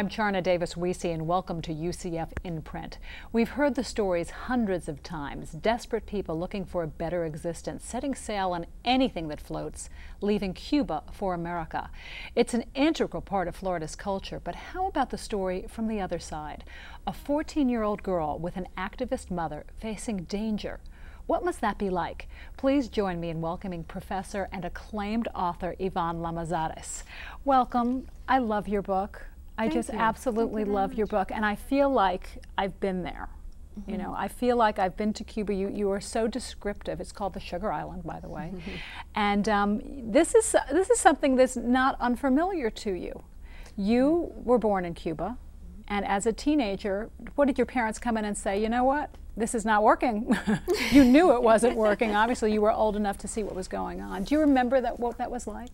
I'm Charna Davis-Wiese, and welcome to UCF In Print. We've heard the stories hundreds of times, desperate people looking for a better existence, setting sail on anything that floats, leaving Cuba for America. It's an integral part of Florida's culture, but how about the story from the other side? A 14-year-old girl with an activist mother facing danger. What must that be like? Please join me in welcoming professor and acclaimed author Ivonne Lamazares. Welcome. I love your book. I just absolutely love your book, and I feel like I've been there. Mm-hmm. You know, I feel like I've been to Cuba. You are so descriptive. It's called the Sugar Island, by the way. Mm-hmm. And this is something that's not unfamiliar to you. You were born in Cuba, and as a teenager, what did your parents come in and say? You know what? This is not working. You knew it wasn't working. Obviously, you were old enough to see what was going on. Do you remember what that was like?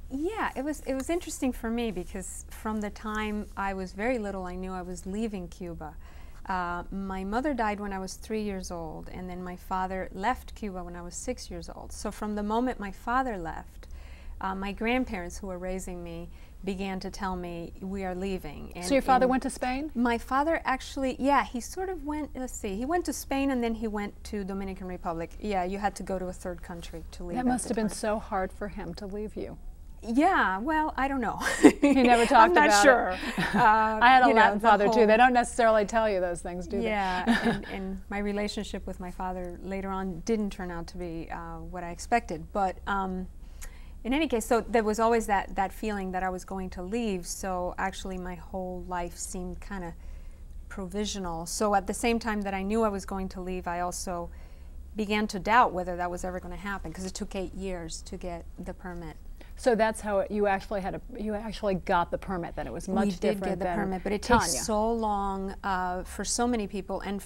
Yeah, it was interesting for me because from the time I was very little, I knew I was leaving Cuba. My mother died when I was 3 years old, and then my father left Cuba when I was 6 years old. So from the moment my father left, my grandparents who were raising me began to tell me, we are leaving. And so your father went to Spain? My father actually, yeah, he sort of went, let's see, he went to Spain and then he went to Dominican Republic. Yeah, you had to go to a third country to leave. That must have been so hard for him to leave you. Yeah, well, I don't know. He never talked about it. I'm not sure. I had a Latin father too. They don't necessarily tell you those things, do they? Yeah, and my relationship with my father later on didn't turn out to be what I expected. But in any case, so there was always that feeling that I was going to leave. So actually my whole life seemed kind of provisional. So at the same time that I knew I was going to leave, I also began to doubt whether that was ever going to happen because it took 8 years to get the permit. So that's how you actually got the permit. Then it was much different. We did get the permit, but it takes so long for so many people, and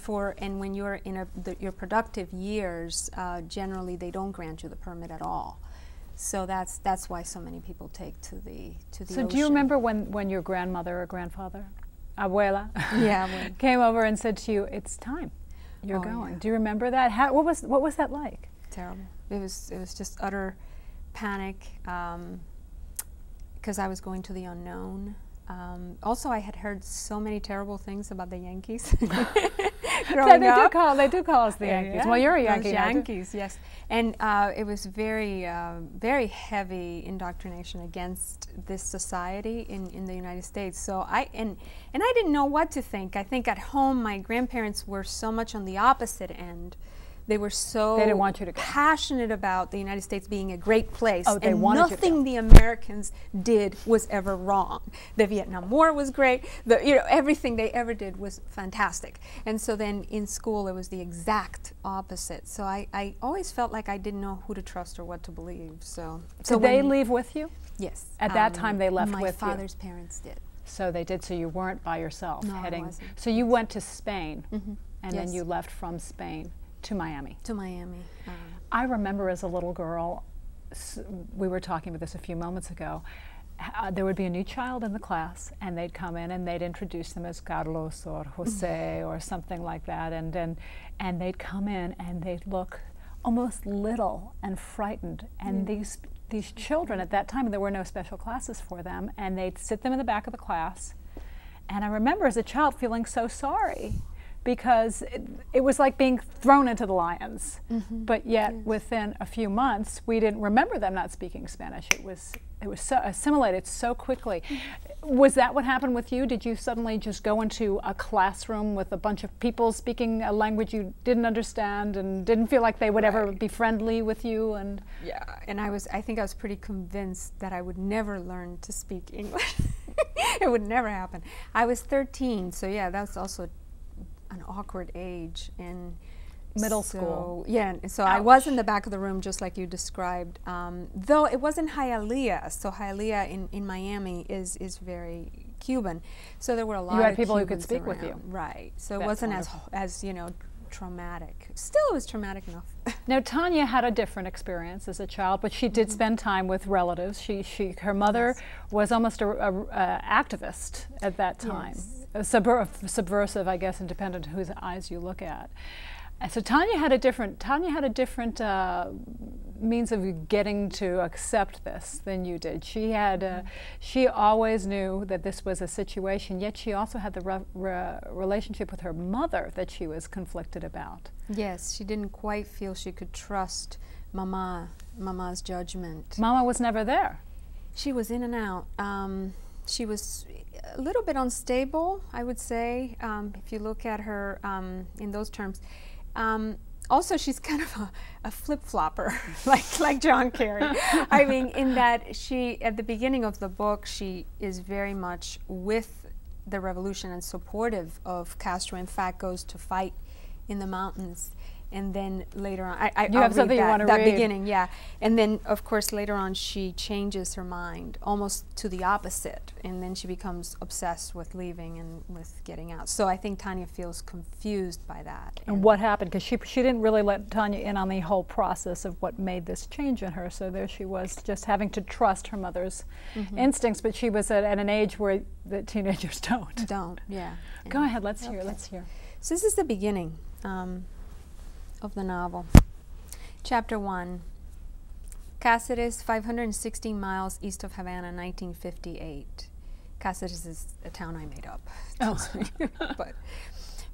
when you're in your productive years, generally they don't grant you the permit at all. So that's why so many people take to the ocean. Do you remember when your grandmother or grandfather, abuela, yeah, came over and said to you, "It's time, you're going"? Yeah. Do you remember that? What was that like? Terrible. It was just utter panic because I was going to the unknown. Also, I had heard so many terrible things about the Yankees. Growing up. They do call us the Yankees. Yeah, well, you're a Yankee. Yankees, yes. And it was very, very heavy indoctrination against this society in the United States. So I didn't know what to think. I think at home my grandparents were so much on the opposite end. They were so they didn't want you to go. Passionate about the United States being a great place, and nothing the Americans did was ever wrong. The Vietnam War was great. Everything they ever did was fantastic. And so then in school it was the exact opposite. So I always felt like I didn't know who to trust or what to believe. So did they leave with you? Yes. At that time they left with you. My father's parents did. So they did. So you weren't by yourself heading. I wasn't. So you went to Spain, and yes. then you left from Spain to Miami. To Miami. I remember as a little girl, we were talking about this a few moments ago, there would be a new child in the class, and they'd come in and they'd introduce them as Carlos or Jose or something like that, and they'd come in and they'd look almost little and frightened, and these children at that time, there were no special classes for them, and they'd sit them in the back of the class, and I remember as a child feeling so sorry, because it was like being thrown into the lions. But yet within a few months we didn't remember them not speaking Spanish. It was so assimilated so quickly. Was that what happened with you? Did you suddenly just go into a classroom with a bunch of people speaking a language you didn't understand and didn't feel like they would ever be friendly with you? And yeah, and I think I was pretty convinced that I would never learn to speak English. It would never happen. I was 13, so yeah, that's also an awkward age in middle school. Yeah, so I was in the back of the room just like you described, though it wasn't Hialeah. So Hialeah in Miami is very Cuban. So there were a lot you had of people Cubans who could speak around. with you. Right. So That's it wasn't wonderful. as traumatic. Still, it was traumatic enough. Now, Tanya had a different experience as a child, but she did spend time with relatives. Her mother was almost a activist at that time. Yes. Subversive, I guess, and dependent on whose eyes you look at. And so Tanya had a different means of getting to accept this than you did. She had she always knew that this was a situation, yet she also had the relationship with her mother that she was conflicted about. Yes, she didn't quite feel she could trust Mama's judgment. Mama was never there. She was in and out. She was a little bit unstable, I would say, if you look at her in those terms. Also, she's kind of a flip-flopper, like John Kerry. I mean, in that she, at the beginning of the book, she is very much with the revolution and supportive of Castro. In fact, goes to fight in the mountains. And then later on, you have something you want to read. That beginning, yeah. And then, of course, later on, she changes her mind almost to the opposite. And then she becomes obsessed with leaving and with getting out. So I think Tanya feels confused by that. And what happened? Because she didn't really let Tanya in on the whole process of what made this change in her. So there she was, just having to trust her mother's instincts. But she was at an age where the teenagers don't. Yeah. Go ahead, let's hear, let's hear. So this is the beginning of the novel. Chapter 1. Cáceres, 516 miles east of Havana, 1958. Cáceres is a town I made up. Oh. But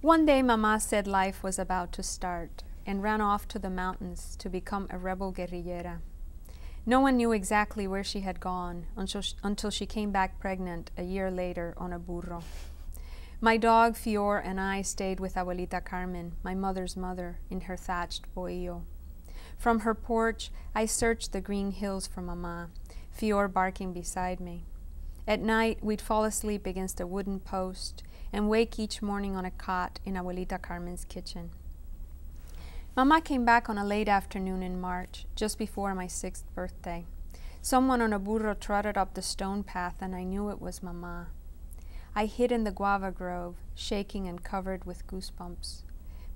one day Mama said life was about to start and ran off to the mountains to become a rebel guerrillera. No one knew exactly where she had gone until she came back pregnant a year later on a burro. My dog Fior and I stayed with Abuelita Carmen, my mother's mother, in her thatched bohío. From her porch, I searched the green hills for Mama, Fior barking beside me. At night, we'd fall asleep against a wooden post and wake each morning on a cot in Abuelita Carmen's kitchen. Mama came back on a late afternoon in March, just before my 6th birthday. Someone on a burro trotted up the stone path, and I knew it was Mama. I hid in the guava grove, shaking and covered with goosebumps.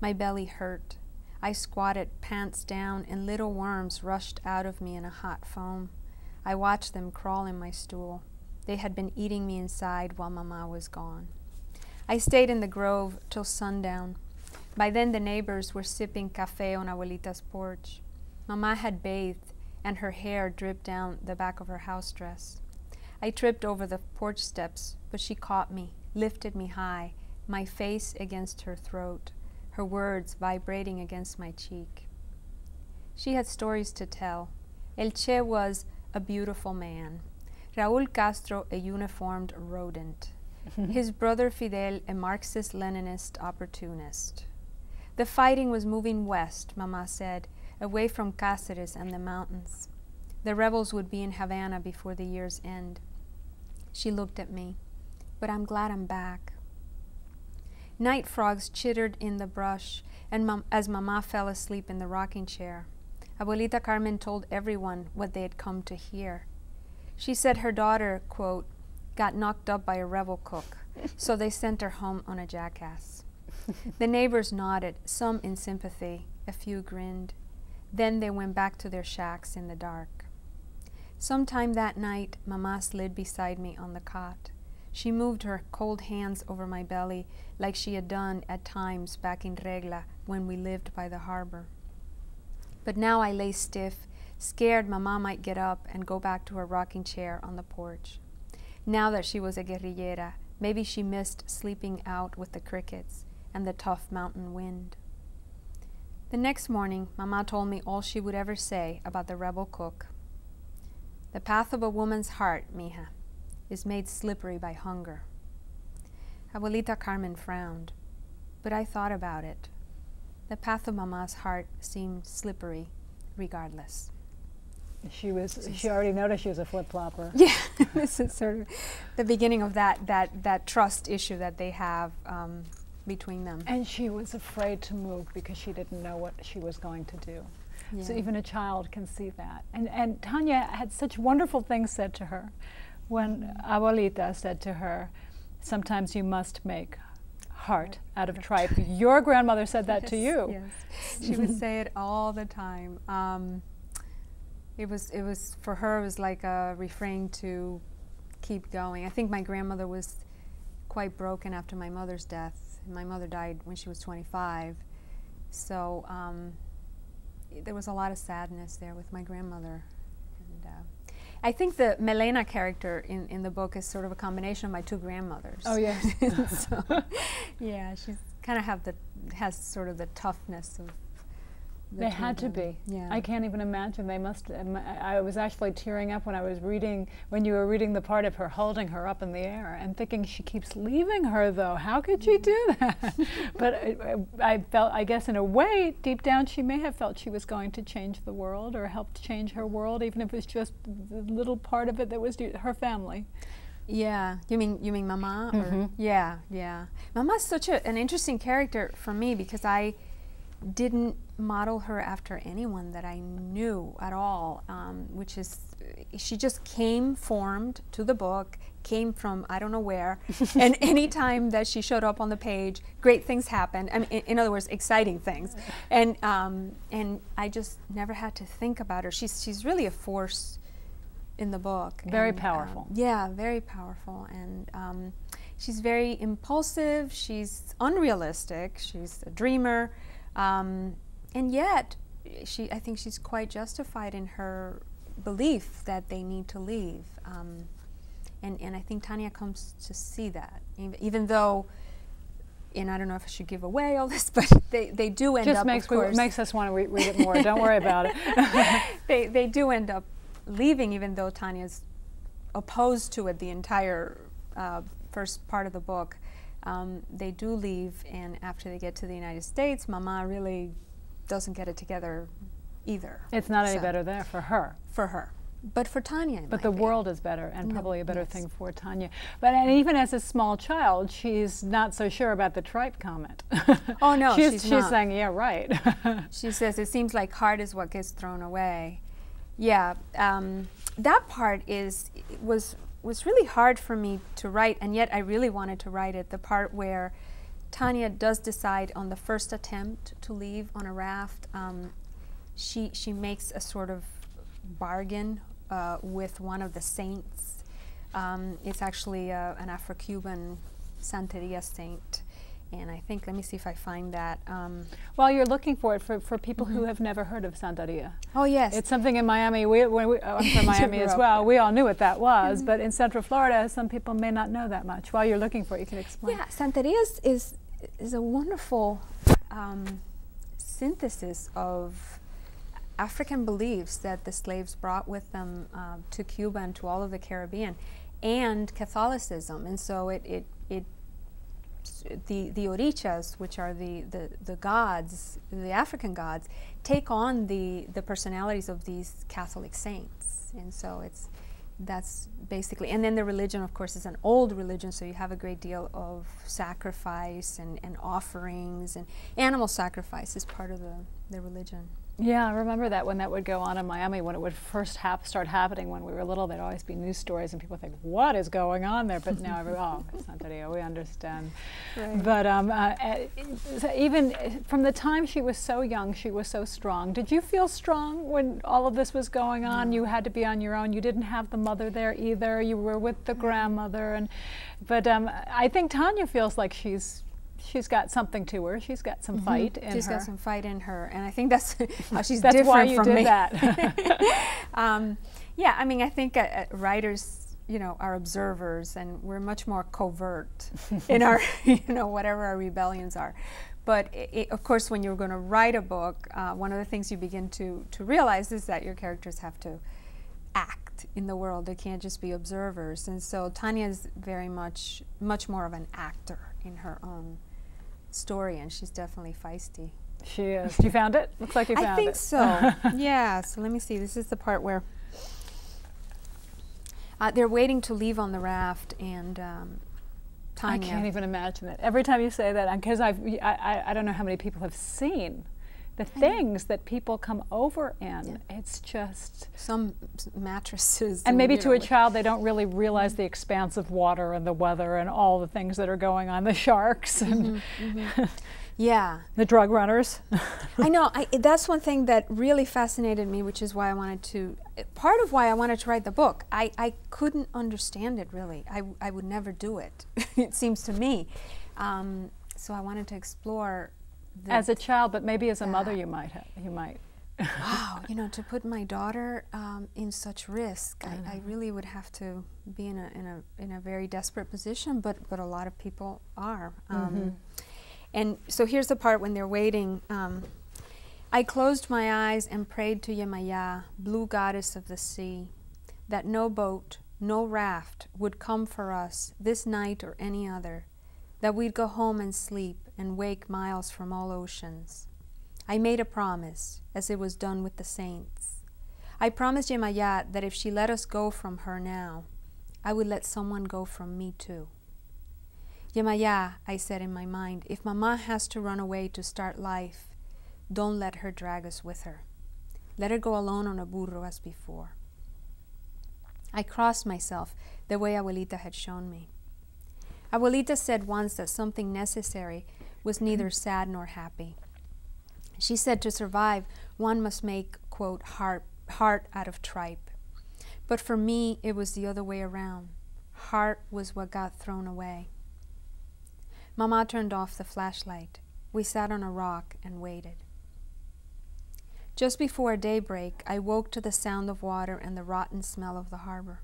My belly hurt. I squatted, pants down, and little worms rushed out of me in a hot foam. I watched them crawl in my stool. They had been eating me inside while Mama was gone. I stayed in the grove till sundown. By then the neighbors were sipping café on Abuelita's porch. Mama had bathed, and her hair dripped down the back of her house dress. I tripped over the porch steps, but she caught me, lifted me high, my face against her throat, her words vibrating against my cheek. She had stories to tell. El Che was a beautiful man. Raúl Castro, a uniformed rodent. His brother Fidel, a Marxist-Leninist opportunist. The fighting was moving west, Mama said, away from Cáceres and the mountains. The rebels would be in Havana before the year's end. She looked at me, but I'm glad I'm back. Night frogs chittered in the brush, and as Mama fell asleep in the rocking chair, Abuelita Carmen told everyone what they had come to hear. She said her daughter, quote, got knocked up by a rebel cook, so they sent her home on a jackass. The neighbors nodded, some in sympathy, a few grinned. Then they went back to their shacks in the dark. Sometime that night, Mama slid beside me on the cot. She moved her cold hands over my belly like she had done at times back in Regla when we lived by the harbor. But now I lay stiff, scared Mama might get up and go back to her rocking chair on the porch. Now that she was a guerrillera, maybe she missed sleeping out with the crickets and the tough mountain wind. The next morning, Mama told me all she would ever say about the rebel cook. The path of a woman's heart, mija, is made slippery by hunger. Abuelita Carmen frowned, but I thought about it. The path of Mama's heart seemed slippery regardless. She already noticed she was a flip-flopper. Yeah, this is sort of the beginning of that trust issue that they have between them. And she was afraid to move because she didn't know what she was going to do. Yeah. So even a child can see that. And Tanya had such wonderful things said to her. When Abuelita said to her, sometimes you must make heart out of tripe. Your grandmother said that to you. Yes, she would say it all the time. It was for her, it was like a refrain to keep going. I think my grandmother was quite broken after my mother's death. My mother died when she was 25. So there was a lot of sadness there with my grandmother. And I think the Melena character in the book is sort of a combination of my two grandmothers. Oh, yes. So, yeah, she's kind of has sort of the toughness of They had to be. Yeah. I can't even imagine. They must. I was actually tearing up when I was reading, when you were reading the part of her holding her up in the air and thinking she keeps leaving her though. How could she do that? But I felt, I guess in a way, deep down she may have felt she was going to change the world or help change her world, even if it was just the little part of it that was her family. Yeah, you mean Mama? Or, yeah, yeah. Mama's such an interesting character for me because I didn't model her after anyone that I knew at all, which is, she just came formed to the book, came from I don't know where, and any time that she showed up on the page, great things happened. I mean, in other words, exciting things, and I just never had to think about her. She's really a force in the book. Very powerful. Yeah, very powerful, and she's very impulsive. She's unrealistic. She's a dreamer. And yet, I think she's quite justified in her belief that they need to leave. And I think Tanya comes to see that, even though, and I don't know if I should give away all this, but they do end up, of course. Just makes us want to read it more. Don't worry about it. They do end up leaving, even though Tanya's opposed to it the entire first part of the book. They do leave, and after they get to the United States, Mama really doesn't get it together either. It's not any better there for her. For her. But for Tanya, but the world is better, and probably a better thing for Tanya. But and even as a small child, she's not so sure about the tripe comment. Oh no, she's not. She's saying, yeah, right. She says, it seems like heart is what gets thrown away. Yeah, that part was really hard for me to write, and yet I really wanted to write it, the part where Tanya does decide on the first attempt to leave on a raft. She makes a sort of bargain with one of the saints. It's actually an Afro-Cuban Santeria saint. And I think, let me see if I find that. While you're looking for it, for people who have never heard of Santeria. Oh, yes. It's something in Miami. I'm from Miami as well. We all knew what that was. But in Central Florida, some people may not know that much. While you're looking for it, you can explain. Yeah, Santeria is a wonderful synthesis of African beliefs that the slaves brought with them to Cuba and to all of the Caribbean, and Catholicism. And so the orichas, which are the gods, the African gods, take on the personalities of these Catholic saints, and so that's basically. And then the religion, of course, is an old religion, so you have a great deal of sacrifice and offerings, and animal sacrifice is part of the religion. Yeah, I remember that when that would go on in Miami, when it would first start happening when we were little. There'd always be news stories and people think, what is going on there? But now oh, Santeria, we understand. Right. But even from the time she was so young, she was so strong. Did you feel strong when all of this was going on? You had to be on your own. You didn't have the mother there either. You were with the grandmother. But I think Tanya feels like she's got something to her. She's got some fight in her. She's got some fight in her, and I think that's how she's that's different why you from did me. That. Yeah, I mean, I think writers, are observers, and we're much more covert in our, whatever our rebellions are. But of course, when you're going to write a book, one of the things you begin to realize is that your characters have to act in the world. They can't just be observers. And so Tanya is very much more of an actor in her own story, and she's definitely feisty. She is. You found it? Looks like you found it. I think so. Yeah, so let me see. This is the part where they're waiting to leave on the raft, and Tanya. I can't even imagine it. Every time you say that, because I don't know how many people have seen the things that people come over in. Yeah. It's just some mattresses, and maybe to a child they don't really realize the expanse of water and the weather and all the things that are going on. The sharks and yeah, the drug runners. I know. That's one thing that really fascinated me, which is why I wanted to. Part of why I wanted to write the book. I couldn't understand it really. I would never do it. It seems to me. So I wanted to explore As a child, but maybe as a mother you might. Wow, you know, to put my daughter in such risk, I really would have to be in a very desperate position, but a lot of people are. And so here's the part when they're waiting. I closed my eyes and prayed to Yemaya, blue goddess of the sea, that no boat, no raft would come for us this night or any other, that we'd go home and sleep and wake miles from all oceans. I made a promise, as it was done with the saints. I promised Yemaya that if she let us go from her now, I would let someone go from me too. Yemaya, I said in my mind, if Mama has to run away to start life, don't let her drag us with her. Let her go alone on a burro as before. I crossed myself the way Abuelita had shown me. Abuelita said once that something necessary was neither sad nor happy. She said to survive, one must make, quote, heart out of tripe. But for me, it was the other way around. Heart was what got thrown away. Mama turned off the flashlight. We sat on a rock and waited. Just before daybreak, I woke to the sound of water and the rotten smell of the harbor.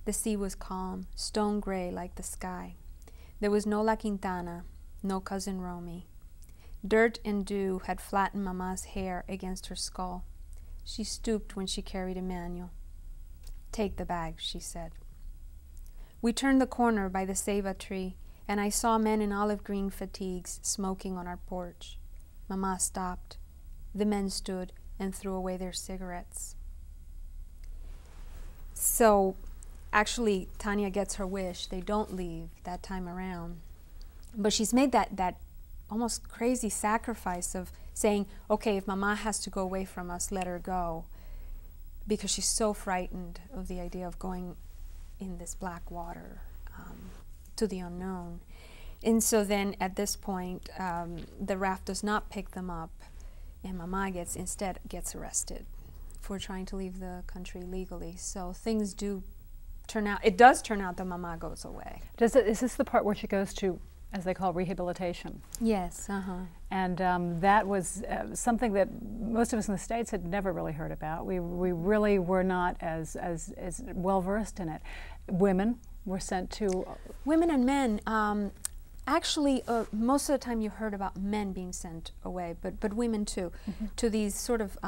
The sea was calm, stone gray like the sky. There was no La Quintana, no Cousin Romy. Dirt and dew had flattened Mama's hair against her skull. She stooped when she carried Emmanuel. Take the bag, she said. We turned the corner by the ceiba tree, and I saw men in olive green fatigues smoking on our porch. Mama stopped. The men stood and threw away their cigarettes. So actually, Tanya gets her wish. They don't leave that time around. But she's made that almost crazy sacrifice of saying, okay, if Mama has to go away from us, let her go. Because she's so frightened of the idea of going in this black water to the unknown. And so then at this point, the raft does not pick them up, and Mama instead gets arrested for trying to leave the country legally. So things do turn out, it does turn out that Mama goes away. Is this the part where she goes to, as they call, rehabilitation? Yes. And that was something that most of us in the States had never really heard about. We really were not as well versed in it. Women were sent to... Women and men. Actually, most of the time you heard about men being sent away, but women too, to these sort of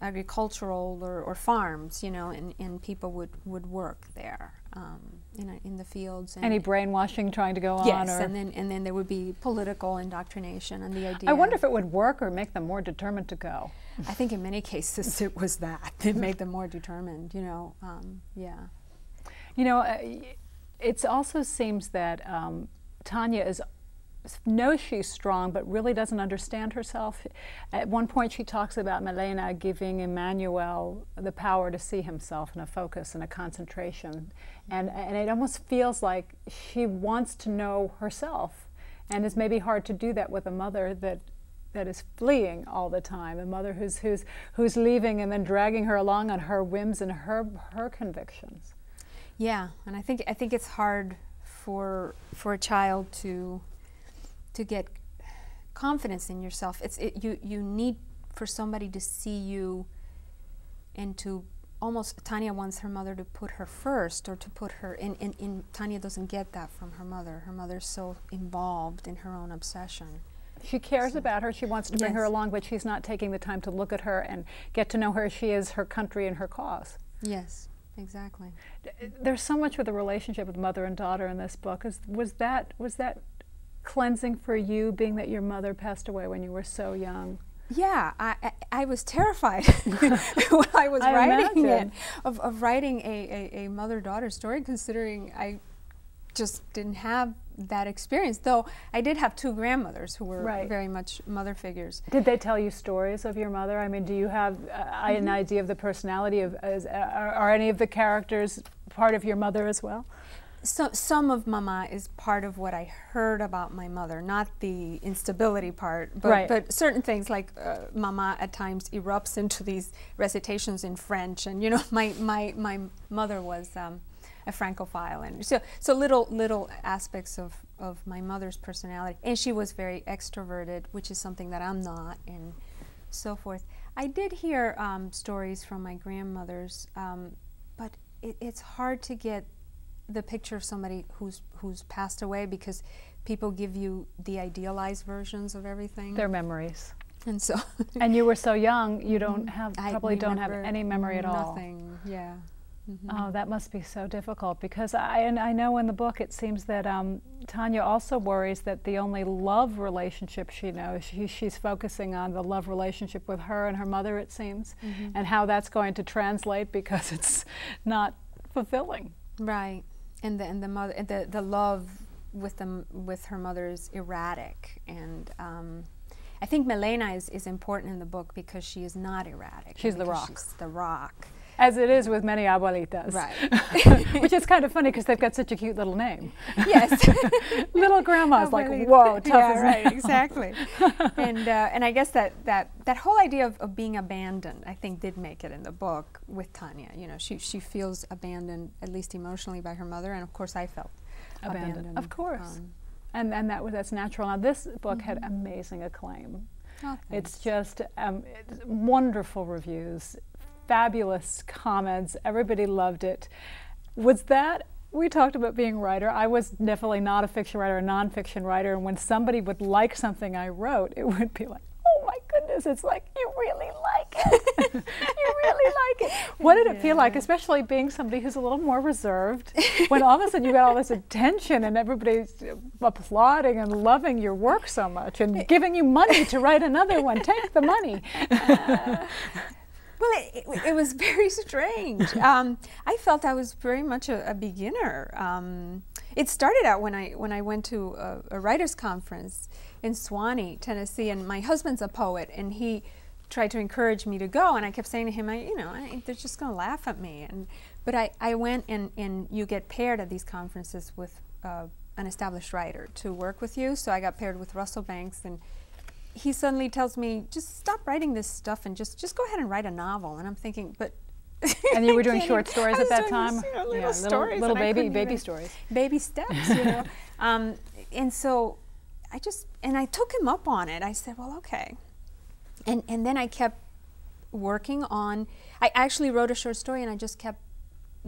agricultural or farms, you know, and people would work there. In the fields. And any brainwashing trying to go on? Yes, or and then there would be political indoctrination and the idea. I wonder if it would work or make them more determined to go. I think in many cases it was that. It made them more determined, you know, yeah. You know, it also seems that Tanya knows she's strong, but really doesn't understand herself. At one point she talks about Milena giving Emmanuel the power to see himself and a focus and a concentration. And it almost feels like she wants to know herself. And it's maybe hard to do that with a mother that is fleeing all the time, a mother who's leaving and then dragging her along on her whims and her convictions. Yeah, and I think it's hard for a child to get confidence in yourself. You need for somebody to see you and to almost, Tanya wants her mother to put her first, or to put her in Tanya doesn't get that from her mother. Her mother's so involved in her own obsession. She cares about her, she wants to bring her along, but she's not taking the time to look at her and get to know her as she is, her country and her cause. Yes, exactly. There's so much with the relationship with mother and daughter in this book. Was that cleansing for you, being that your mother passed away when you were so young? Yeah, I was terrified when I was writing it, of writing a mother-daughter story, considering I just didn't have that experience, though I did have two grandmothers who were very much mother figures. Did they tell you stories of your mother? I mean, do you have an idea of the personality of, are any of the characters part of your mother as well? So, some of Mama is part of what I heard about my mother, not the instability part, but certain things like Mama at times erupts into these recitations in French, and you know, my mother was a Francophile, and so little aspects of of my mother's personality. And she was very extroverted, which is something that I'm not, and so forth. I did hear stories from my grandmothers, but it's hard to get the picture of somebody who's passed away, because people give you the idealized versions of everything. Their memories. And so and you were so young, you don't have, probably don't have any memory at all. Nothing, yeah. Oh, that must be so difficult, because I know in the book it seems that Tanya also worries that the only love relationship she knows, she's focusing on the love relationship with her and her mother, it seems, and how that's going to translate, because it's not fulfilling. Right, and the mother, the love with her mother is erratic, and I think Milena is important in the book because she is not erratic. She's the rock. She's the rock. As it is with many abuelitas. Right. Which is kind of funny because they've got such a cute little name. Yes. Little grandma's like, whoa, tough yeah, as right, exactly. And I guess that whole idea of being abandoned, I think, did make it in the book with Tanya. You know, she feels abandoned, at least emotionally, by her mother, and of course I felt abandoned. Of course. And that's natural. Now this book had amazing acclaim. Oh, it's just it's wonderful reviews, fabulous comments. Everybody loved it. Was that, we talked about being a writer. I was definitely not a fiction writer, a nonfiction writer, and when somebody would like something I wrote, it would be like, oh my goodness, it's like, you really like it. You really like it. What did it feel like, especially being somebody who's a little more reserved, when all of a sudden you got all this attention and everybody's applauding and loving your work so much and giving you money to write another one? Take the money. Well, it was very strange. I felt I was very much a beginner. It started out when I went to a writers' conference in Suwanee, Tennessee, and my husband's a poet, and he tried to encourage me to go, and I kept saying to him, they're just going to laugh at me. But I went, and you get paired at these conferences with an established writer to work with you. So I got paired with Russell Banks, and he suddenly tells me, just stop writing this stuff and just go ahead and write a novel. And I'm thinking, but... And you were doing short stories at that time? Little stories. Little baby stories. Baby steps, you know. And so I took him up on it. I said, well, okay. And then I kept working on, I actually wrote a short story and I just kept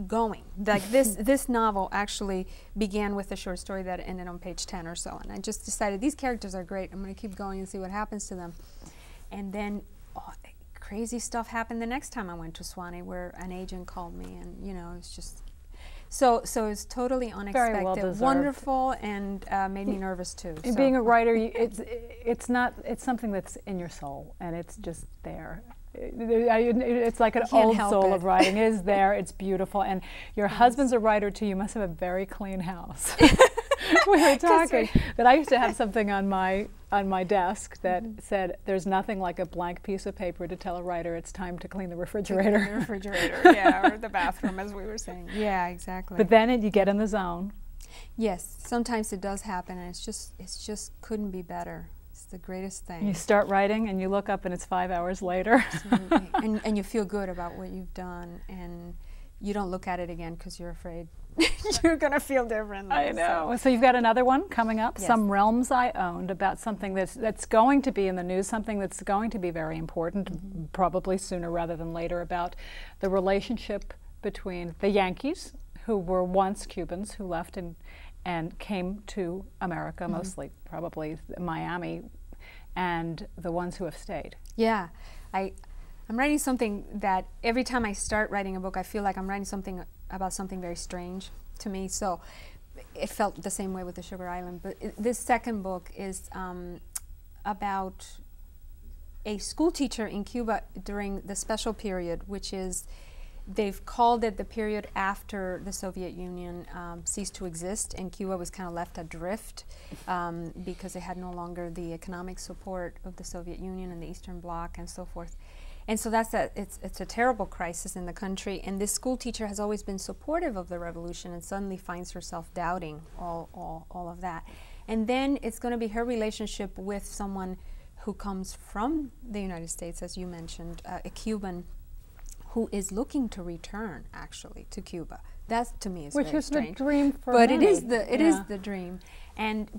going. Like this novel actually began with a short story that ended on page 10 or so, and I just decided these characters are great, I'm going to keep going and see what happens to them. And then crazy stuff happened the next time I went to Suwanee, where an agent called me, and it's just so it's totally unexpected. Very well deserved. Wonderful, and made me nervous too. So. Being a writer, it's something that's in your soul, and it's just there. It's like an old soul of writing. It is there. It's beautiful. And your husband's a writer too. You must have a very clean house. We were talking that I used to have something on my desk that said, "There's nothing like a blank piece of paper to tell a writer it's time to clean the refrigerator." The refrigerator, yeah, or the bathroom, as we were saying. Yeah, exactly. But then you get in the zone. Yes, sometimes it does happen, and it's just couldn't be better. It's the greatest thing. You start writing and you look up and it's 5 hours later. Absolutely. and you feel good about what you've done, and you don't look at it again because you're afraid you're going to feel differently. I know. So you've got another one coming up, yes. Some Realms I Owned, about something that's going to be in the news, something that's going to be very important, probably sooner rather than later, about the relationship between the Yankees, who were once Cubans, who left and came to America, mostly probably Miami, and the ones who have stayed. Yeah, I'm writing something that every time I start writing a book, I feel like I'm writing something about something very strange to me. So it felt the same way with the Sugar Island. But this second book is about a school teacher in Cuba during the special period, which is, they've called it the period after the Soviet Union ceased to exist, and Cuba was kind of left adrift because it had no longer the economic support of the Soviet Union and the Eastern Bloc and so forth. And so it's a terrible crisis in the country, and this school teacher has always been supportive of the revolution and suddenly finds herself doubting all of that. And then it's going to be her relationship with someone who comes from the United States, as you mentioned, a Cuban who is looking to return, actually, to Cuba. That, to me, is very strange. Which is the dream for many. But it is the dream.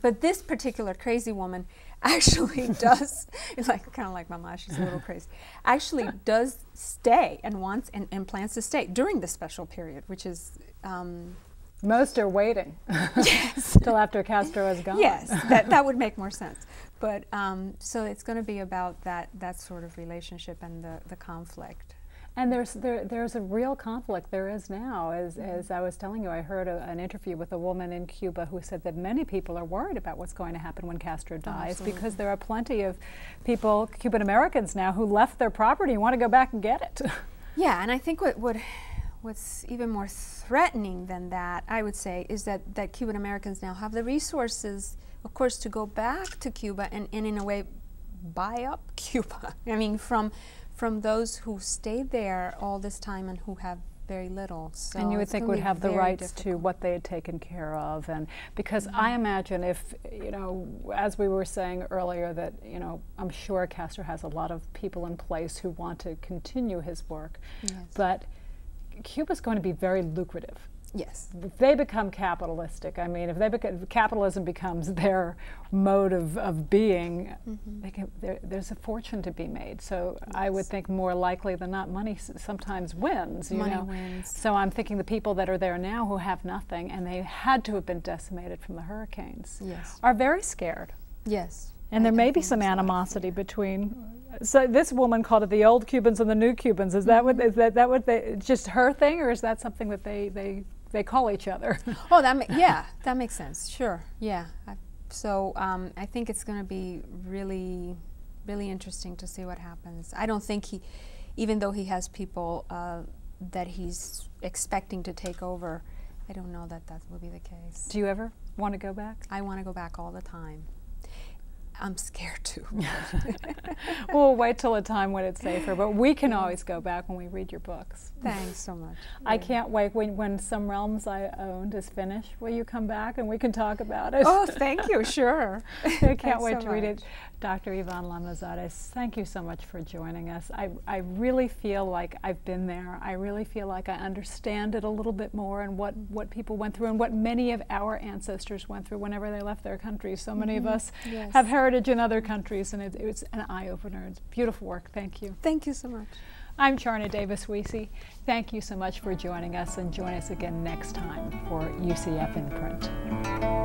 But this particular crazy woman actually does, kind of like Mama, she's a little crazy, actually does stay and wants and plans to stay during the special period, which is... most are waiting till after Castro is gone. Yes, that would make more sense. But so it's going to be about that sort of relationship and the conflict. And there's a real conflict. There is now. As I was telling you, I heard an interview with a woman in Cuba who said that many people are worried about what's going to happen when Castro dies, because there are plenty of people, Cuban Americans now, who left their property and want to go back and get it. Yeah, and I think what's even more threatening than that, I would say, is that Cuban Americans now have the resources, of course, to go back to Cuba and in a way buy up Cuba. I mean, from those who stayed there all this time and who have very little. So and you would think would have the rights to what they had taken care of. And because I imagine if, as we were saying earlier, that, I'm sure Castro has a lot of people in place who want to continue his work. Yes. But Cuba's going to be very lucrative. Yes. If they become capitalistic, I mean, if capitalism becomes their mode of being, there's a fortune to be made. So yes. I would think more likely than not, money sometimes wins. Money wins. So I'm thinking the people that are there now who have nothing, and they had to have been decimated from the hurricanes, yes. are very scared. Yes. And there may be some animosity between. So this woman called it the old Cubans and the new Cubans. Is that what? Is that what they? Just her thing, or is that something that they call each other? Oh, that makes sense. Sure. Yeah. So I think it's going to be really, really interesting to see what happens. I don't think even though he has people that he's expecting to take over, I don't know that will be the case. Do you ever want to go back? I want to go back all the time. I'm scared to. We'll wait till a time when it's safer, but we can always go back when we read your books. Thanks so much. I can't wait. When Some Realms I Owned is finished, will you come back and we can talk about it? Oh, thank you. Sure. I can't wait to read it. Dr. Ivonne Lamazares, thank you so much for joining us. I really feel like I've been there. I really feel like I understand it a little bit more, and what people went through and what many of our ancestors went through whenever they left their countries. So many of us yes. have heritage in other countries, and it's an eye-opener. It's beautiful work. Thank you. Thank you so much. I'm Charna Davis-Wiese. Thank you so much for joining us, and join us again next time for UCF in Print.